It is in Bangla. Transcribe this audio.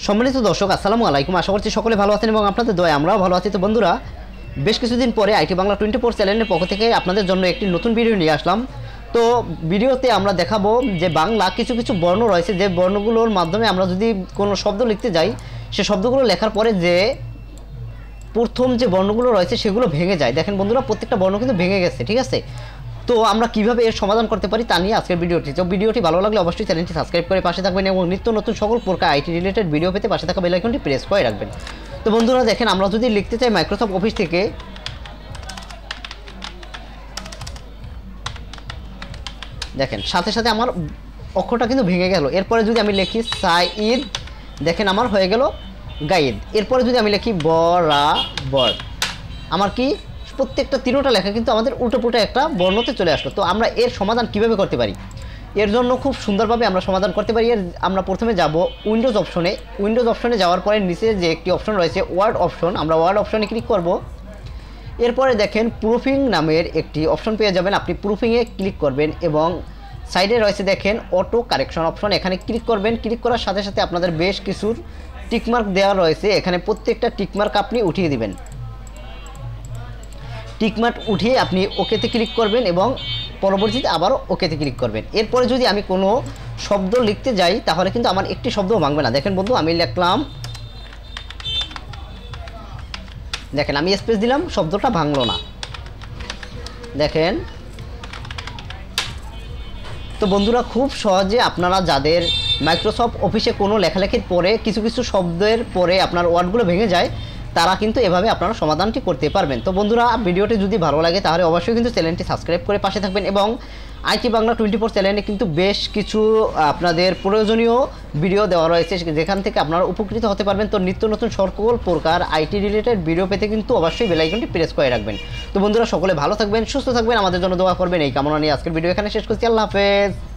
সম্মানিত দর্শক আসসালামু আলাইকুম। আশা করছি সকলে ভালো আছেন এবং আপনাদের দয়ায় আমরাও ভালো আছি। তো বন্ধুরা, বেশ কিছুদিন পরে আইটি বাংলা 24 চ্যানেলের পক্ষ থেকে আপনাদের জন্য একটি নতুন ভিডিও নিয়ে আসলাম। তো ভিডিওতে আমরা দেখাবো যে বাংলা কিছু কিছু বর্ণ রয়েছে, যে বর্ণগুলোর মাধ্যমে আমরা যদি কোনো শব্দ লিখতে যাই, সে শব্দগুলো লেখার পরে যে প্রথম যে বর্ণগুলো রয়েছে সেগুলো ভেঙে যায়। দেখেন বন্ধুরা, প্রত্যেকটা বর্ণ কিন্তু ভেঙে গেছে, ঠিক আছে। তো আমরা কিভাবে এর সমাধান করতে পারি তা নিয়ে আজকের ভিডিওটি। তো ভিডিওটি ভালো লাগলে অবশ্যই চ্যানেলটি সাবস্ক্রাইব করে পাশে থাকবেন এবং নিত্য নতুন সকল প্রকার আইটি রিলেটেড ভিডিও পেতে পাশে থাকা বেল আইকনটি প্রেস করে রাখবেন। তো বন্ধুরা দেখেন, আমরা যদি লিখতে চাই মাইক্রোসফট অফিস থেকে, দেখেন সাথে সাথে আমার অক্ষরটা কিন্তু ভেঙে গেল। এরপরে যদি আমি লিখি সাইদ, দেখেন আমার হয়ে গেল গাইদ। এরপরে যদি আমি লিখি বরাবর, আমার কি প্রত্যেকটা তিনোটা লেখা কিন্তু আমাদের উল্টো পুল্টো একটা বর্ণতে চলে আসলো। তো আমরা এর সমাধান কিভাবে করতে পারি? এর জন্য খুব সুন্দরভাবে আমরা সমাধান করতে পারি। আমরা প্রথমে যাব উইন্ডোজ অপশনে। উইন্ডোজ অপশনে যাওয়ার পরে নিচে যে একটি অপশন রয়েছে ওয়ার্ড অপশন, আমরা ওয়ার্ড অপশনে ক্লিক করব। এরপরে দেখেন প্রুফিং নামের একটি অপশন পেয়ে যাবেন, আপনি প্রুফিংয়ে ক্লিক করবেন এবং সাইডে রয়েছে দেখেন অটো কারেকশন অপশন, এখানে ক্লিক করবেন। ক্লিক করার সাথে সাথে আপনাদের বেশ কিছুর টিকমার্ক দেওয়া রয়েছে, এখানে প্রত্যেকটা টিকমার্ক আপনি উঠিয়ে দিবেন। টিকমার্ক উঠিয়ে আপনি ওকেতে ক্লিক করবেন এবং পরবর্তীতে আবারও ওকেতে ক্লিক করবেন। এরপরে যদি আমি কোনো শব্দ লিখতে যাই তাহলে কিন্তু আমার একটি শব্দও ভাঙবে না। দেখেন বন্ধু, আমি লিখলাম, দেখেন আমি স্পেস দিলাম, শব্দটা ভাঙলো না, দেখেন। তো বন্ধুরা, খুব সহজে আপনারা যাদের মাইক্রোসফট অফিসে কোনো লেখালেখির পরে কিছু কিছু শব্দের পরে আপনার ওয়ার্ডগুলো ভেঙে যায়, তারা কিন্তু এভাবে আপনারা সমাধানটি করতে পারবেন। তো বন্ধুরা, ভিডিওটি যদি ভালো লাগে তাহলে অবশ্যই কিন্তু চ্যানেলটি সাবস্ক্রাইব করে পাশে থাকবেন এবং আইটি বাংলা 24 চ্যানেলে কিন্তু বেশ কিছু আপনাদের প্রয়োজনীয় ভিডিও দেওয়া রয়েছে, যেখান থেকে আপনারা উপকৃত হতে পারবেন। তো নিত্য নতুন সকল প্রকার আইটি রিলেটেড ভিডিও পেতে কিন্তু অবশ্যই বেল আইকনটি প্রেস করে রাখবেন। তো বন্ধুরা, সকলে ভালো থাকবেন, সুস্থ থাকবেন, আমাদের জন্য দোয়া করবেন, এই কামনা নিয়ে আজকের ভিডিও এখানে শেষ করছি। আল্লাহ হাফেজ।